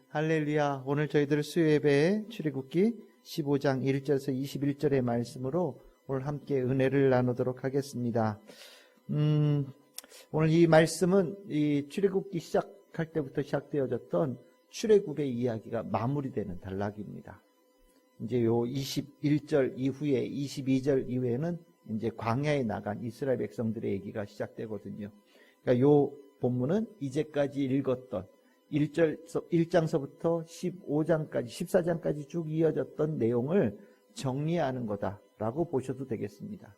할렐루야. 오늘 저희들 수요예배 출애굽기 15장 1절에서 21절의 말씀으로 오늘 함께 은혜를 나누도록 하겠습니다. 오늘 이 말씀은 이 출애굽기 시작할 때부터 시작되어졌던 출애굽의 이야기가 마무리되는 단락입니다. 이제 요 21절 이후에 22절 이후에는 이제 광야에 나간 이스라엘 백성들의 얘기가 시작되거든요. 그러니까 요 본문은 이제까지 읽었던 1장서부터 15장까지, 14장까지 쭉 이어졌던 내용을 정리하는 거다라고 보셔도 되겠습니다.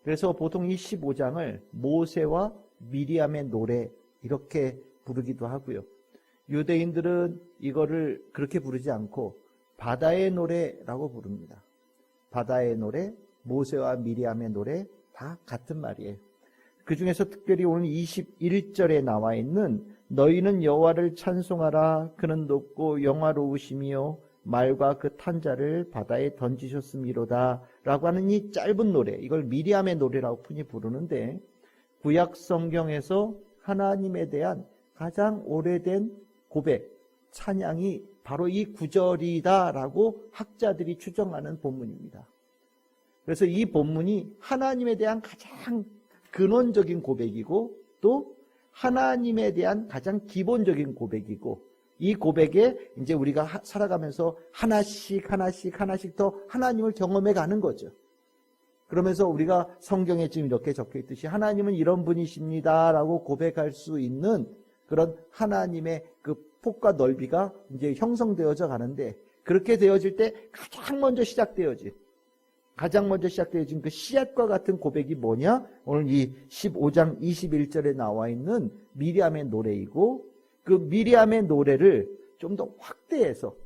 그래서 보통 이 15장을 모세와 미리암의 노래 이렇게 부르기도 하고요. 유대인들은 이거를 그렇게 부르지 않고 바다의 노래라고 부릅니다. 바다의 노래, 모세와 미리암의 노래 다 같은 말이에요. 그 중에서 특별히 오늘 21절에 나와 있는 너희는 여호와를 찬송하라. 그는 높고 영화로우시며 말과 그 탄자를 바다에 던지셨음이로다 라고 하는 이 짧은 노래, 이걸 미리암의 노래라고 흔히 부르는데, 구약 성경에서 하나님에 대한 가장 오래된 고백, 찬양이 바로 이 구절이다 라고 학자들이 추정하는 본문입니다. 그래서 이 본문이 하나님에 대한 가장 근원적인 고백이고 또 하나님에 대한 가장 기본적인 고백이고, 이 고백에 이제 우리가 살아가면서 하나씩 더 하나님을 경험해 가는 거죠. 그러면서 우리가 성경에 지금 이렇게 적혀 있듯이 하나님은 이런 분이십니다 라고 고백할 수 있는 그런 하나님의 그 폭과 넓이가 이제 형성되어져 가는데, 그렇게 되어질 때 가장 먼저 시작되어진 그 씨앗과 같은 고백이 뭐냐? 오늘 이 15장 21절에 나와 있는 미리암의 노래이고, 그 미리암의 노래를 좀 더 확대해서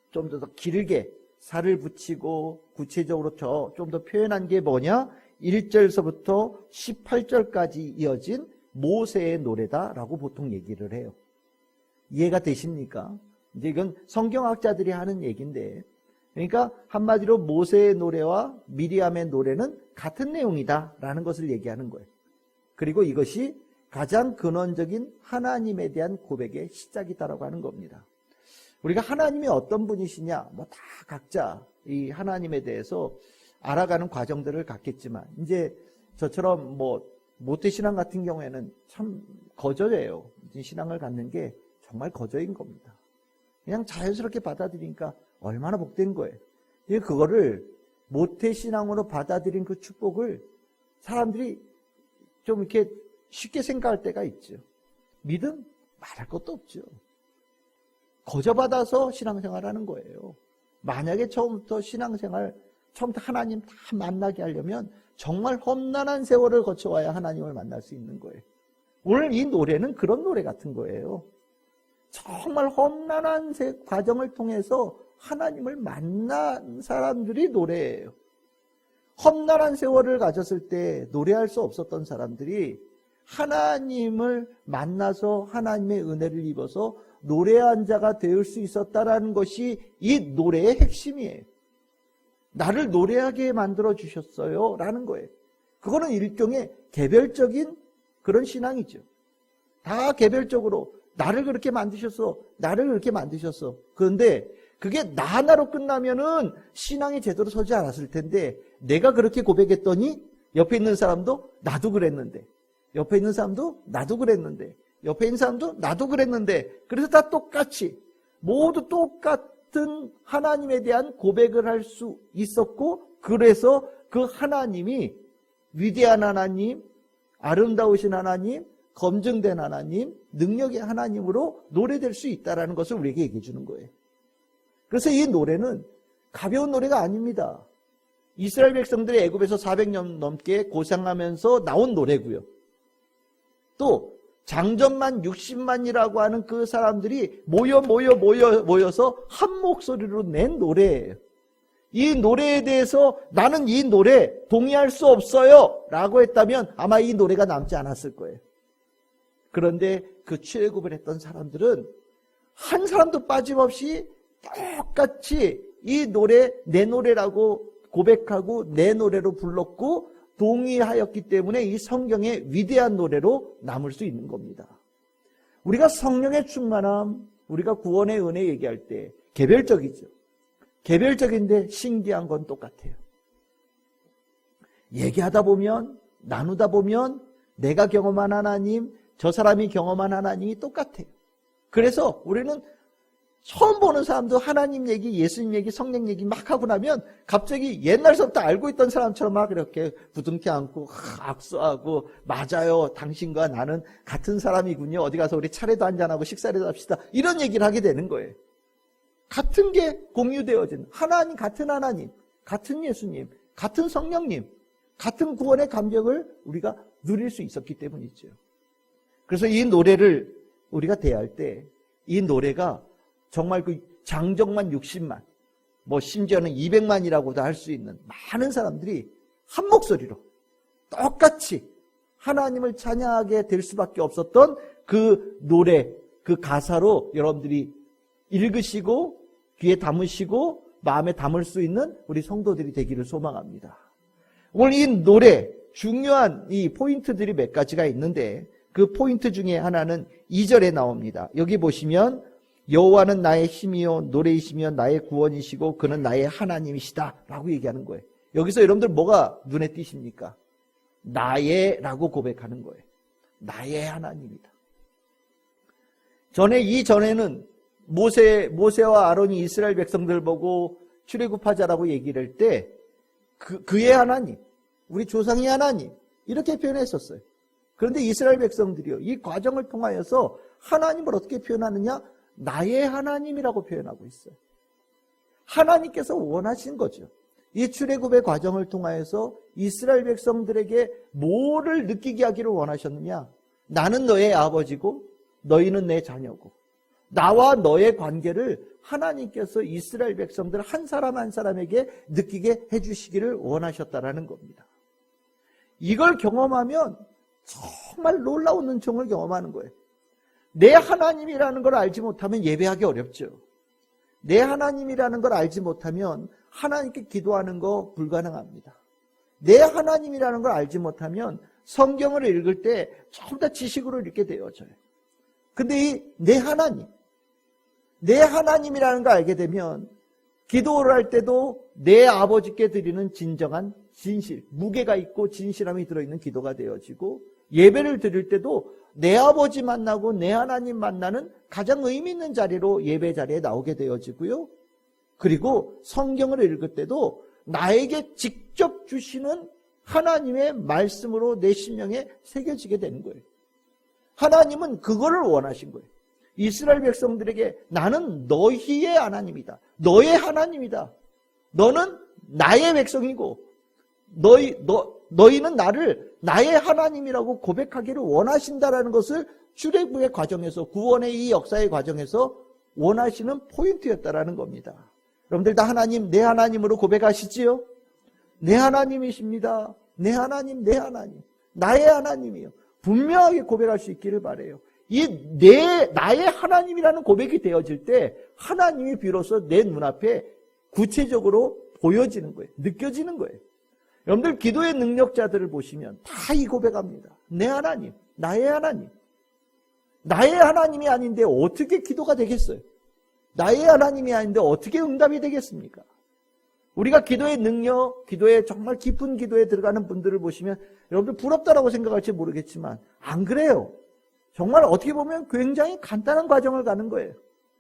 좀 더 길게 살을 붙이고 구체적으로 좀 더 표현한 게 뭐냐? 1절서부터 18절까지 이어진 모세의 노래다라고 보통 얘기를 해요. 이해가 되십니까? 이제 이건 성경학자들이 하는 얘기인데, 그러니까 한마디로 모세의 노래와 미리암의 노래는 같은 내용이다라는 것을 얘기하는 거예요. 그리고 이것이 가장 근원적인 하나님에 대한 고백의 시작이다라고 하는 겁니다. 우리가 하나님이 어떤 분이시냐, 다 각자 이 하나님에 대해서 알아가는 과정들을 갖겠지만, 이제 저처럼 모태신앙 같은 경우에는 참 거저예요. 신앙을 갖는 게 정말 거저인 겁니다. 그냥 자연스럽게 받아들이니까 얼마나 복된 거예요. 그거를 모태신앙으로 받아들인 그 축복을 사람들이 좀 이렇게 쉽게 생각할 때가 있죠. 믿음? 말할 것도 없죠. 거저받아서 신앙생활하는 거예요. 만약에 처음부터 하나님 다 만나게 하려면 정말 험난한 세월을 거쳐와야 하나님을 만날 수 있는 거예요. 오늘 이 노래는 그런 노래 같은 거예요. 정말 험난한 과정을 통해서 하나님을 만난 사람들이 노래예요. 험난한 세월을 가졌을 때 노래할 수 없었던 사람들이 하나님을 만나서 하나님의 은혜를 입어서 노래한 자가 될 수 있었다라는 것이 이 노래의 핵심이에요. 나를 노래하게 만들어 주셨어요 라는 거예요. 그거는 일종의 개별적인 그런 신앙이죠. 다 개별적으로 나를 그렇게 만드셨어. 그런데 그게 나 하나로 끝나면은 신앙이 제대로 서지 않았을 텐데, 내가 그렇게 고백했더니 옆에 있는 사람도 나도 그랬는데, 옆에 있는 사람도 나도 그랬는데, 그래서 다 똑같이 모두 똑같은 하나님에 대한 고백을 할 수 있었고, 그래서 그 하나님이 위대한 하나님, 아름다우신 하나님, 검증된 하나님, 능력의 하나님으로 노래될 수 있다는 것을 우리에게 얘기해 주는 거예요. 그래서 이 노래는 가벼운 노래가 아닙니다. 이스라엘 백성들이 애굽에서 400년 넘게 고생하면서 나온 노래고요. 또 장전만 60만이라고 하는 그 사람들이 모여서 한 목소리로 낸 노래예요. 이 노래에 대해서 나는 이 노래 동의할 수 없어요 라고 했다면 아마 이 노래가 남지 않았을 거예요. 그런데 그 출애굽을 했던 사람들은 한 사람도 빠짐없이 똑같이 이 노래 내 노래라고 고백하고 내 노래로 불렀고 동의하였기 때문에 이 성경의 위대한 노래로 남을 수 있는 겁니다. 우리가 성령의 충만함, 우리가 구원의 은혜 얘기할 때 개별적이죠. 개별적인데 신기한 건 똑같아요. 얘기하다 보면, 나누다 보면 내가 경험한 하나님, 저 사람이 경험한 하나님이 똑같아요. 그래서 우리는 처음 보는 사람도 하나님 얘기, 예수님 얘기, 성령 얘기 막 하고 나면 갑자기 옛날서부터 알고 있던 사람처럼 막 이렇게 부둥켜 안고 악수하고, 맞아요, 당신과 나는 같은 사람이군요, 어디 가서 우리 차례도 한잔하고 식사라도 합시다, 이런 얘기를 하게 되는 거예요. 같은 게 공유되어진 하나님, 같은 예수님, 같은 성령님, 같은 구원의 감격을 우리가 누릴 수 있었기 때문이죠. 그래서 이 노래를 우리가 대할 때 이 노래가 정말 그 장정만 60만, 뭐 심지어는 200만이라고도 할 수 있는 많은 사람들이 한 목소리로 똑같이 하나님을 찬양하게 될 수밖에 없었던 그 노래, 그 가사로 여러분들이 읽으시고 귀에 담으시고 마음에 담을 수 있는 우리 성도들이 되기를 소망합니다. 오늘 이 노래 중요한 이 포인트들이 몇 가지가 있는데 그 포인트 중에 하나는 2절에 나옵니다. 여기 보시면 여호와는 나의 힘이요 노래이시며 나의 구원이시고 그는 나의 하나님이시다 라고 얘기하는 거예요. 여기서 여러분들 뭐가 눈에 띄십니까? 나의 라고 고백하는 거예요. 나의 하나님이다. 이전에는 모세와 아론이 이스라엘 백성들 보고 출애굽하자라고 얘기를 할 때 그의 하나님, 우리 조상의 하나님 이렇게 표현했었어요. 그런데 이스라엘 백성들이요, 이 과정을 통하여서 하나님을 어떻게 표현하느냐? 나의 하나님이라고 표현하고 있어요. 하나님께서 원하신 거죠. 이 출애굽의 과정을 통하여서 이스라엘 백성들에게 뭐를 느끼게 하기를 원하셨느냐? 나는 너의 아버지고 너희는 내 자녀고, 나와 너의 관계를 하나님께서 이스라엘 백성들 한 사람 한 사람에게 느끼게 해주시기를 원하셨다라는 겁니다. 이걸 경험하면 정말 놀라운 은총을 경험하는 거예요. 내 하나님이라는 걸 알지 못하면 예배하기 어렵죠. 내 하나님이라는 걸 알지 못하면 하나님께 기도하는 거 불가능합니다. 내 하나님이라는 걸 알지 못하면 성경을 읽을 때 전부 다 지식으로 읽게 되어져요. 근데 이 내 하나님이라는 걸 알게 되면 기도를 할 때도 내 아버지께 드리는 진정한 진실, 무게가 있고 진실함이 들어있는 기도가 되어지고, 예배를 드릴 때도 내 아버지 만나고 내 하나님 만나는 가장 의미 있는 자리로 예배 자리에 나오게 되어지고요. 그리고 성경을 읽을 때도 나에게 직접 주시는 하나님의 말씀으로 내 심령에 새겨지게 되는 거예요. 하나님은 그거를 원하신 거예요. 이스라엘 백성들에게 나는 너희의 하나님이다. 너의 하나님이다. 너는 나의 백성이고 너희는 나를 나의 하나님이라고 고백하기를 원하신다라는 것을 출애굽의 과정에서, 구원의 이 역사의 과정에서 원하시는 포인트였다라는 겁니다. 여러분들 다 하나님, 내 하나님으로 고백하시지요? 내 하나님이십니다. 내 하나님, 내 하나님, 나의 하나님이요. 분명하게 고백할 수 있기를 바라요. 나의 하나님이라는 고백이 되어질 때 하나님이 비로소 내 눈앞에 구체적으로 보여지는 거예요. 느껴지는 거예요. 여러분들 기도의 능력자들을 보시면 다 이 고백합니다. 내 하나님, 나의 하나님. 나의 하나님이 아닌데 어떻게 기도가 되겠어요? 나의 하나님이 아닌데 어떻게 응답이 되겠습니까? 우리가 기도의 능력, 기도에 정말 깊은 기도에 들어가는 분들을 보시면 여러분들 부럽다라고 생각할지 모르겠지만 안 그래요. 정말 어떻게 보면 굉장히 간단한 과정을 가는 거예요.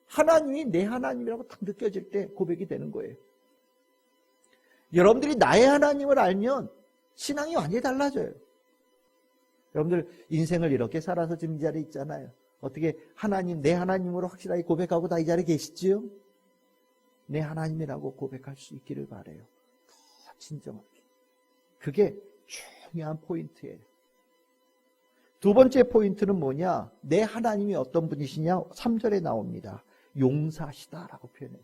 하나님이 내 하나님이라고 딱 느껴질 때 고백이 되는 거예요. 여러분들이 나의 하나님을 알면 신앙이 완전히 달라져요. 여러분들 인생을 이렇게 살아서 지금 이 자리에 있잖아요. 어떻게 하나님, 내 하나님으로 확실하게 고백하고 다 이 자리에 계시지요? 내 하나님이라고 고백할 수 있기를 바라요. 더 진정하게. 그게 중요한 포인트예요. 두 번째 포인트는 뭐냐? 내 하나님이 어떤 분이시냐? 3절에 나옵니다. 용사시다라고 표현해요.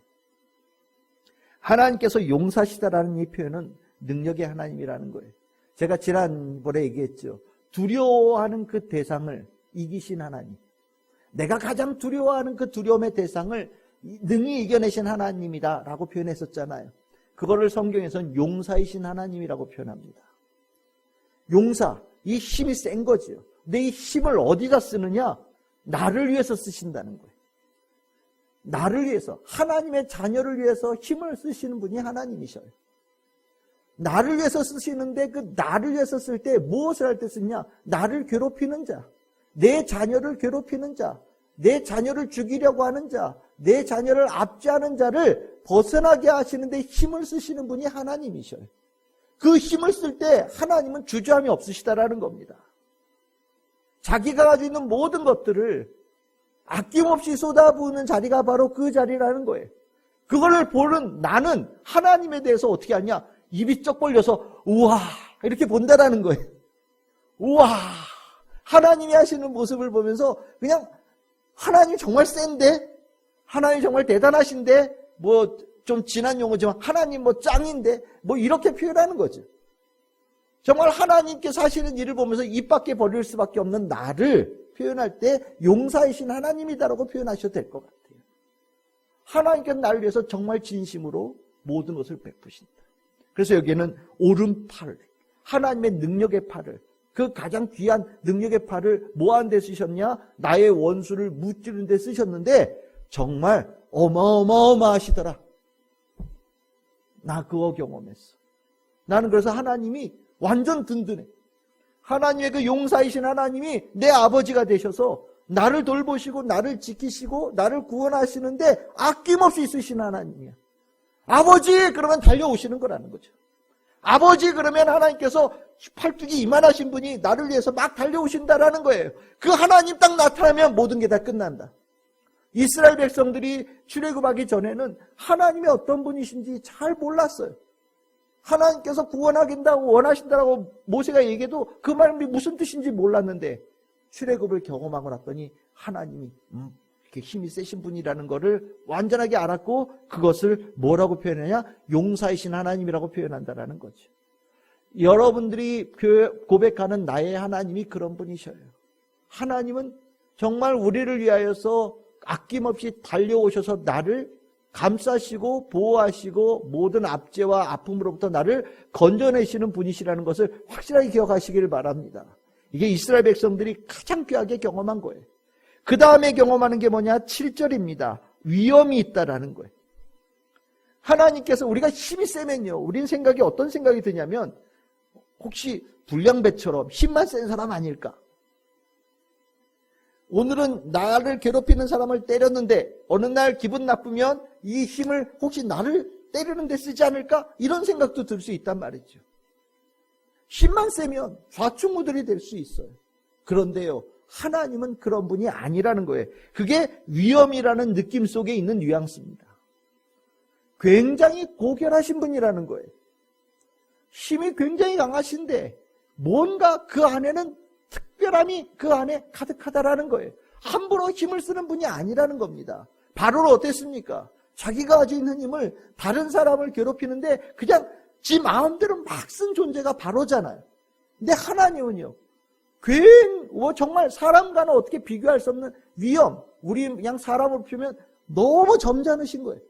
하나님께서 용사시다라는 이 표현은 능력의 하나님이라는 거예요. 제가 지난번에 얘기했죠. 두려워하는 그 대상을 이기신 하나님. 내가 가장 두려워하는 그 두려움의 대상을 능히 이겨내신 하나님이다 라고 표현했었잖아요. 그거를 성경에서는 용사이신 하나님이라고 표현합니다. 용사, 이 힘이 센 거죠. 근데 이 힘을 어디다 쓰느냐? 나를 위해서 쓰신다는 거예요. 나를 위해서, 하나님의 자녀를 위해서 힘을 쓰시는 분이 하나님이셔요. 나를 위해서 쓰시는데 그 나를 위해서 쓸 때 무엇을 할 때 쓰냐? 나를 괴롭히는 자, 내 자녀를 괴롭히는 자, 내 자녀를 죽이려고 하는 자, 내 자녀를 압제하는 자를 벗어나게 하시는데 힘을 쓰시는 분이 하나님이셔요. 그 힘을 쓸 때 하나님은 주저함이 없으시다라는 겁니다. 자기가 가지고 있는 모든 것들을 아낌없이 쏟아부으는 자리가 바로 그 자리라는 거예요. 그걸 보는 나는 하나님에 대해서 어떻게 하냐? 입이 쩍 벌려서 우와 이렇게 본다라는 거예요. 우와, 하나님이 하시는 모습을 보면서 그냥 하나님 정말 센데, 하나님 정말 대단하신데, 뭐 좀 진한 용어지만 하나님 뭐 짱인데, 뭐 이렇게 표현하는 거죠. 정말 하나님께서 하시는 일을 보면서 입 밖에 벌릴 수밖에 없는 나를 표현할 때 용사이신 하나님이다라고 표현하셔도 될 것 같아요. 하나님께서 나를 위해서 정말 진심으로 모든 것을 베푸신다. 그래서 여기에는 오른팔, 하나님의 능력의 팔을, 그 가장 귀한 능력의 팔을 뭐 하는 데 쓰셨냐? 나의 원수를 무찌르는 데 쓰셨는데 정말 어마어마하시더라. 나 그거 경험했어. 나는 그래서 하나님이 완전 든든해. 하나님의 그 용사이신 하나님이 내 아버지가 되셔서 나를 돌보시고 나를 지키시고 나를 구원하시는데 아낌없이 쓰신 하나님이야. 아버지 그러면 달려오시는 거라는 거죠. 아버지 그러면 하나님께서 팔뚝이 이만하신 분이 나를 위해서 막 달려오신다라는 거예요. 그 하나님 딱 나타나면 모든 게 다 끝난다. 이스라엘 백성들이 출애굽하기 전에는 하나님이 어떤 분이신지 잘 몰랐어요. 하나님께서 구원하긴다고 원하신다라고 모세가 얘기해도 그 말이 무슨 뜻인지 몰랐는데 출애굽을 경험하고 났더니 하나님이 이렇게 힘이 세신 분이라는 것을 완전하게 알았고 그것을 뭐라고 표현하냐? 용사이신 하나님이라고 표현한다라는 거죠. 여러분들이 고백하는 나의 하나님이 그런 분이셔요. 하나님은 정말 우리를 위하여서 아낌없이 달려오셔서 나를 감싸시고 보호하시고 모든 압제와 아픔으로부터 나를 건져내시는 분이시라는 것을 확실하게 기억하시길 바랍니다. 이게 이스라엘 백성들이 가장 귀하게 경험한 거예요. 그 다음에 경험하는 게 뭐냐? 7절입니다. 위험이 있다라는 거예요. 하나님께서 우리가 힘이 세면요, 우린 생각이 어떤 생각이 드냐면 혹시 불량배처럼 힘만 센 사람 아닐까? 오늘은 나를 괴롭히는 사람을 때렸는데 어느 날 기분 나쁘면 이 힘을 혹시 나를 때리는 데 쓰지 않을까? 이런 생각도 들 수 있단 말이죠. 힘만 세면 좌충우돌이 될 수 있어요. 그런데요, 하나님은 그런 분이 아니라는 거예요. 그게 위험이라는 느낌 속에 있는 뉘앙스입니다. 굉장히 고결하신 분이라는 거예요. 힘이 굉장히 강하신데 뭔가 그 안에는 특별함이 그 안에 가득하다라는 거예요. 함부로 힘을 쓰는 분이 아니라는 겁니다. 바로는 어땠습니까? 자기가 가지고 있는 힘을 다른 사람을 괴롭히는데 그냥 지 마음대로 막 쓴 존재가 바로잖아요. 근데 하나님은요, 정말 사람과는 어떻게 비교할 수 없는 위험, 우리 그냥 사람으로 보면 너무 점잖으신 거예요.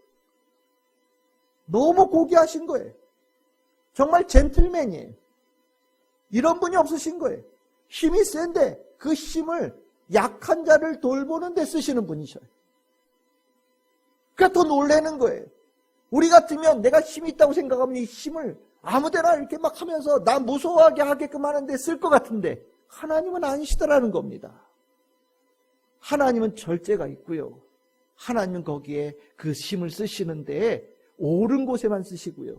너무 고귀하신 거예요. 정말 젠틀맨이에요. 이런 분이 없으신 거예요. 힘이 센데 그 힘을 약한 자를 돌보는 데 쓰시는 분이셔요. 그러니까 더 놀라는 거예요. 우리 같으면 내가 힘이 있다고 생각하면 이 힘을 아무데나 이렇게 막 하면서 나 무서워하게 하게끔 하는데 쓸 것 같은데 하나님은 아니시더라는 겁니다. 하나님은 절제가 있고요. 하나님은 거기에 그 힘을 쓰시는데 옳은 곳에만 쓰시고요.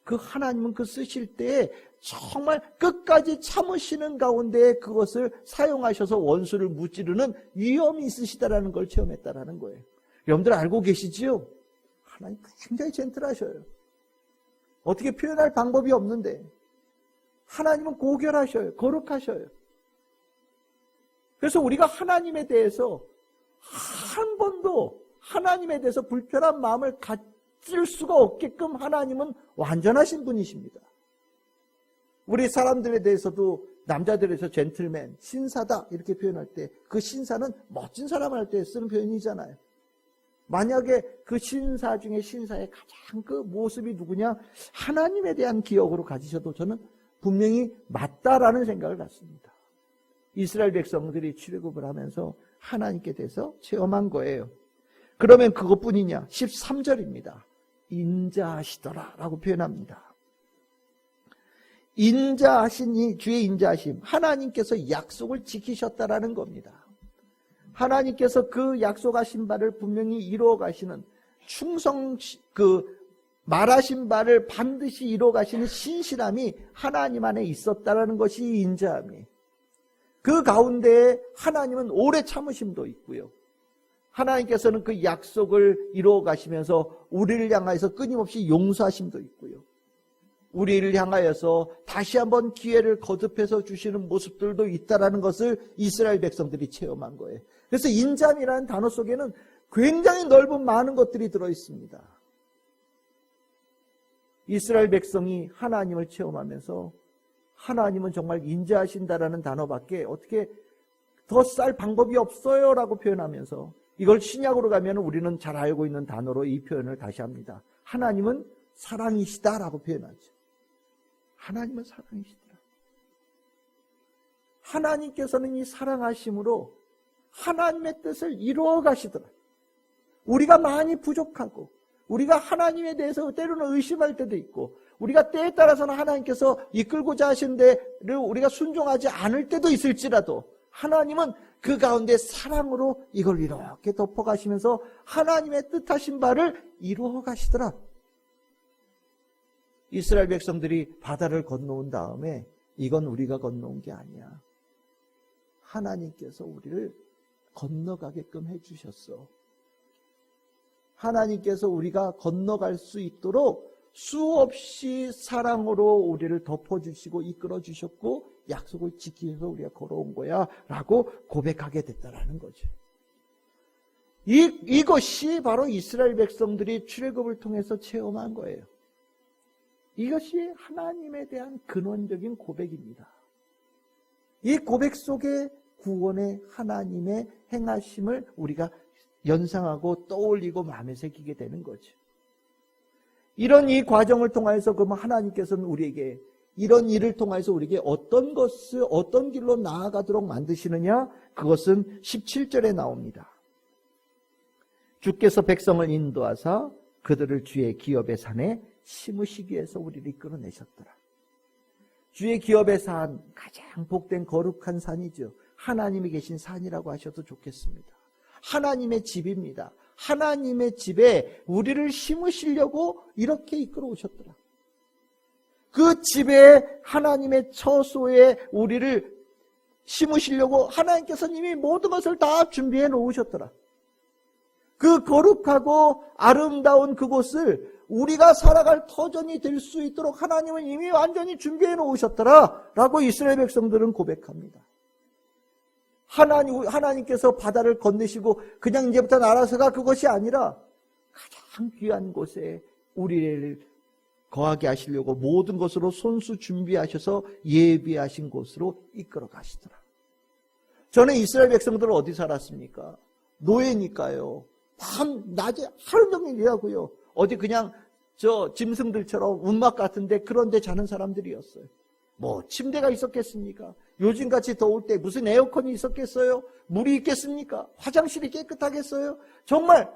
그 하나님은 그 쓰실 때 정말 끝까지 참으시는 가운데 그것을 사용하셔서 원수를 무찌르는 위험이 있으시다라는 걸 체험했다라는 거예요. 여러분들 알고 계시지요? 하나님 굉장히 젠틀하셔요. 어떻게 표현할 방법이 없는데 하나님은 고결하셔요. 거룩하셔요. 그래서 우리가 하나님에 대해서 한 번도 하나님에 대해서 불편한 마음을 가질 수가 없게끔 하나님은 완전하신 분이십니다. 우리 사람들에 대해서도 남자들에서 젠틀맨, 신사다 이렇게 표현할 때 그 신사는 멋진 사람을 할 때 쓰는 표현이잖아요. 만약에 그 신사 중에 신사의 가장 그 모습이 누구냐? 하나님에 대한 기억으로 가지셔도 저는 분명히 맞다라는 생각을 갖습니다. 이스라엘 백성들이 출애굽을 하면서 하나님께 대해서 체험한 거예요. 그러면 그것뿐이냐? 13절입니다. 인자하시더라 라고 표현합니다. 인자하시니, 주의 인자하심, 하나님께서 약속을 지키셨다라는 겁니다. 하나님께서 그 약속하신 바를 분명히 이루어 가시는 말하신 바를 반드시 이루어 가시는 신실함이 하나님 안에 있었다라는 것이 인자함이에요. 그 가운데에 하나님은 오래 참으심도 있고요. 하나님께서는 그 약속을 이루어 가시면서 우리를 향하여서 끊임없이 용서하심도 있고요. 우리를 향하여서 다시 한번 기회를 거듭해서 주시는 모습들도 있다라는 것을 이스라엘 백성들이 체험한 거예요. 그래서 인자함이라는 단어 속에는 굉장히 넓은 많은 것들이 들어있습니다. 이스라엘 백성이 하나님을 체험하면서 하나님은 정말 인자하신다라는 단어밖에 어떻게 더 쌀 방법이 없어요 라고 표현하면서, 이걸 신약으로 가면 우리는 잘 알고 있는 단어로 이 표현을 다시 합니다. 하나님은 사랑이시다라고 표현하죠. 하나님은 사랑이시더라. 하나님께서는 이 사랑하심으로 하나님의 뜻을 이루어 가시더라. 우리가 많이 부족하고 우리가 하나님에 대해서 때로는 의심할 때도 있고, 우리가 때에 따라서는 하나님께서 이끌고자 하신 데를 우리가 순종하지 않을 때도 있을지라도 하나님은 그 가운데 사랑으로 이걸 이렇게 덮어가시면서 하나님의 뜻하신 바를 이루어 가시더라. 이스라엘 백성들이 바다를 건너온 다음에 이건 우리가 건너온 게 아니야. 하나님께서 우리를 건너가게끔 해주셨어. 하나님께서 우리가 건너갈 수 있도록 수없이 사랑으로 우리를 덮어주시고 이끌어주셨고 약속을 지키셔서 우리가 걸어온 거야 라고 고백하게 됐다라는 거죠. 이것이 바로 이스라엘 백성들이 출애굽을 통해서 체험한 거예요. 이것이 하나님에 대한 근원적인 고백입니다. 이 고백 속에 구원의 하나님의 행하심을 우리가 연상하고 떠올리고 마음에 새기게 되는 거죠. 이런 이 과정을 통해서 그러면 하나님께서는 우리에게 이런 일을 통해서 우리에게 어떤 것을 어떤 길로 나아가도록 만드시느냐? 그것은 17절에 나옵니다. 주께서 백성을 인도하사 그들을 주의 기업의 산에 심으시기 위해서 우리를 이끌어내셨더라. 주의 기업의 산, 가장 복된 거룩한 산이죠. 하나님이 계신 산이라고 하셔도 좋겠습니다. 하나님의 집입니다. 하나님의 집에 우리를 심으시려고 이렇게 이끌어 오셨더라. 그 집에 하나님의 처소에 우리를 심으시려고 하나님께서 이미 모든 것을 다 준비해 놓으셨더라. 그 거룩하고 아름다운 그곳을 우리가 살아갈 터전이 될 수 있도록 하나님은 이미 완전히 준비해 놓으셨더라 라고 이스라엘 백성들은 고백합니다. 하나님께서 바다를 건너시고 그냥 이제부터 알아서가 그것이 아니라 가장 귀한 곳에 우리를 거하게 하시려고 모든 것으로 손수 준비하셔서 예비하신 곳으로 이끌어 가시더라. 저는 이스라엘 백성들은 어디 살았습니까? 노예니까요. 밤 낮에 하루 종일 일하고요. 어디 그냥 저 짐승들처럼 운막 같은데 그런 데 자는 사람들이었어요. 뭐 침대가 있었겠습니까? 요즘같이 더울 때 무슨 에어컨이 있었겠어요? 물이 있겠습니까? 화장실이 깨끗하겠어요? 정말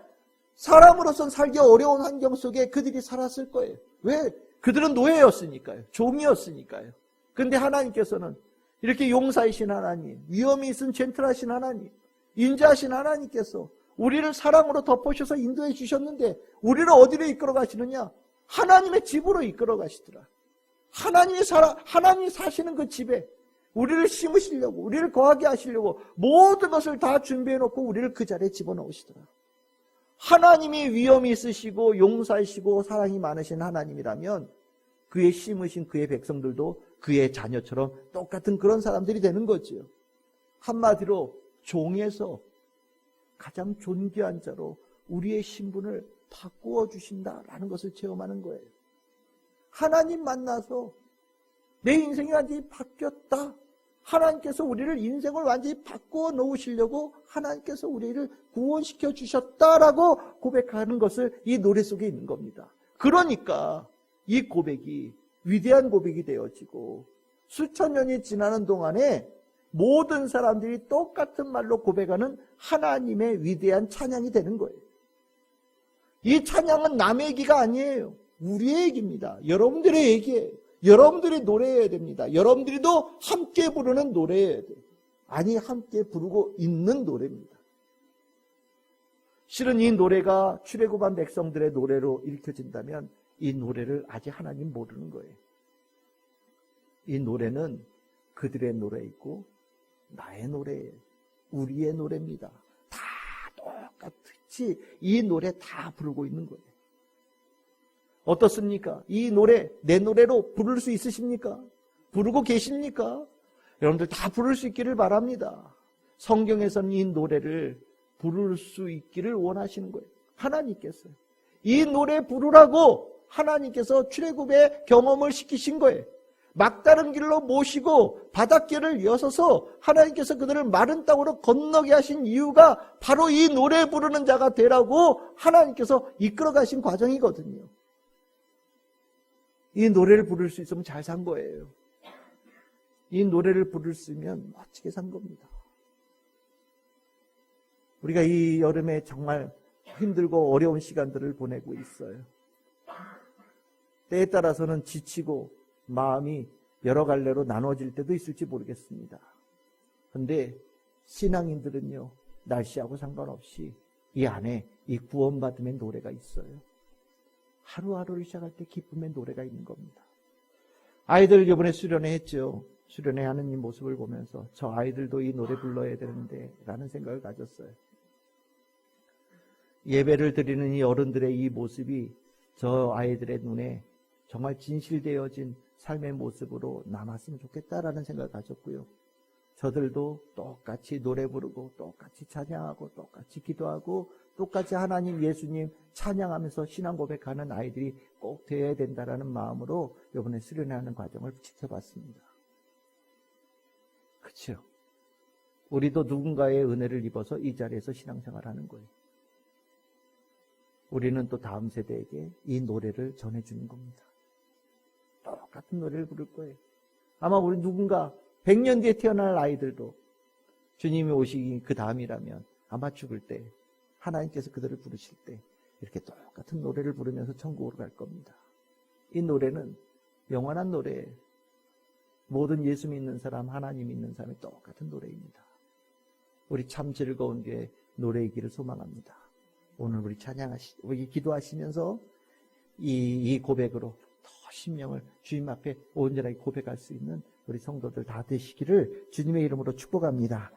사람으로선 살기 어려운 환경 속에 그들이 살았을 거예요. 왜? 그들은 노예였으니까요. 종이었으니까요. 그런데 하나님께서는 이렇게 용사이신 하나님, 위엄이 있은 젠틀하신 하나님, 인자하신 하나님께서 우리를 사랑으로 덮으셔서 인도해 주셨는데 우리를 어디로 이끌어 가시느냐? 하나님의 집으로 이끌어 가시더라. 하나님이 사시는 그 집에 우리를 심으시려고, 우리를 거하게 하시려고 모든 것을 다 준비해 놓고 우리를 그 자리에 집어넣으시더라. 하나님이 위엄이 있으시고 용사이시고 사랑이 많으신 하나님이라면 그의 심으신 그의 백성들도 그의 자녀처럼 똑같은 그런 사람들이 되는 거죠. 한마디로 종에서 가장 존귀한 자로 우리의 신분을 바꾸어 주신다라는 것을 체험하는 거예요. 하나님 만나서 내 인생이 완전히 바뀌었다. 하나님께서 우리를 인생을 완전히 바꾸어 놓으시려고 하나님께서 우리를 구원시켜 주셨다라고 고백하는 것을 이 노래 속에 있는 겁니다. 그러니까 이 고백이 위대한 고백이 되어지고 수천 년이 지나는 동안에 모든 사람들이 똑같은 말로 고백하는 하나님의 위대한 찬양이 되는 거예요. 이 찬양은 남의 얘기가 아니에요. 우리의 얘기입니다. 여러분들의 얘기예요. 여러분들이 노래해야 됩니다. 여러분들도 함께 부르는 노래여야 돼요. 아니, 함께 부르고 있는 노래입니다. 실은 이 노래가 출애굽한 백성들의 노래로 읽혀진다면 이 노래를 아직 하나님 모르는 거예요. 이 노래는 그들의 노래이고 나의 노래예요. 우리의 노래입니다. 다 똑같이 이 노래 다 부르고 있는 거예요. 어떻습니까? 이 노래 내 노래로 부를 수 있으십니까? 부르고 계십니까? 여러분들 다 부를 수 있기를 바랍니다. 성경에서는 이 노래를 부를 수 있기를 원하시는 거예요. 하나님께서요. 이 노래 부르라고 하나님께서 출애굽의 경험을 시키신 거예요. 막다른 길로 모시고 바닷길을 여서서 하나님께서 그들을 마른 땅으로 건너게 하신 이유가 바로 이 노래 부르는 자가 되라고 하나님께서 이끌어 가신 과정이거든요. 이 노래를 부를 수 있으면 잘 산 거예요. 이 노래를 부를 수 있으면 멋지게 산 겁니다. 우리가 이 여름에 정말 힘들고 어려운 시간들을 보내고 있어요. 때에 따라서는 지치고 마음이 여러 갈래로 나눠질 때도 있을지 모르겠습니다. 그런데 신앙인들은요, 날씨하고 상관없이 이 안에 이 구원받음의 노래가 있어요. 하루하루를 시작할 때 기쁨의 노래가 있는 겁니다. 아이들 이번에 수련회 했죠. 수련회 하는 이 모습을 보면서 저 아이들도 이 노래 불러야 되는데 라는 생각을 가졌어요. 예배를 드리는 이 어른들의 이 모습이 저 아이들의 눈에 정말 진실되어진 삶의 모습으로 남았으면 좋겠다라는 생각을 가졌고요. 저들도 똑같이 노래 부르고 똑같이 찬양하고 똑같이 기도하고 똑같이 하나님 예수님 찬양하면서 신앙 고백하는 아이들이 꼭 되어야 된다라는 마음으로 이번에 수련하는 과정을 지켜봤습니다. 그렇죠? 우리도 누군가의 은혜를 입어서 이 자리에서 신앙생활하는 거예요. 우리는 또 다음 세대에게 이 노래를 전해주는 겁니다. 똑같은 노래를 부를 거예요. 아마 우리 누군가 100년 뒤에 태어날 아이들도 주님이 오시기 그 다음이라면 아마 죽을 때 하나님께서 그들을 부르실 때 이렇게 똑같은 노래를 부르면서 천국으로 갈 겁니다. 이 노래는 영원한 노래예요. 모든 예수 믿는 사람, 하나님 믿는 사람이 똑같은 노래입니다. 우리 참 즐거운 게 노래이기를 소망합니다. 오늘 우리 우리 기도하시면서 이 고백으로 더 심령을 주님 앞에 온전하게 고백할 수 있는 우리 성도들 다 되시기를 주님의 이름으로 축복합니다.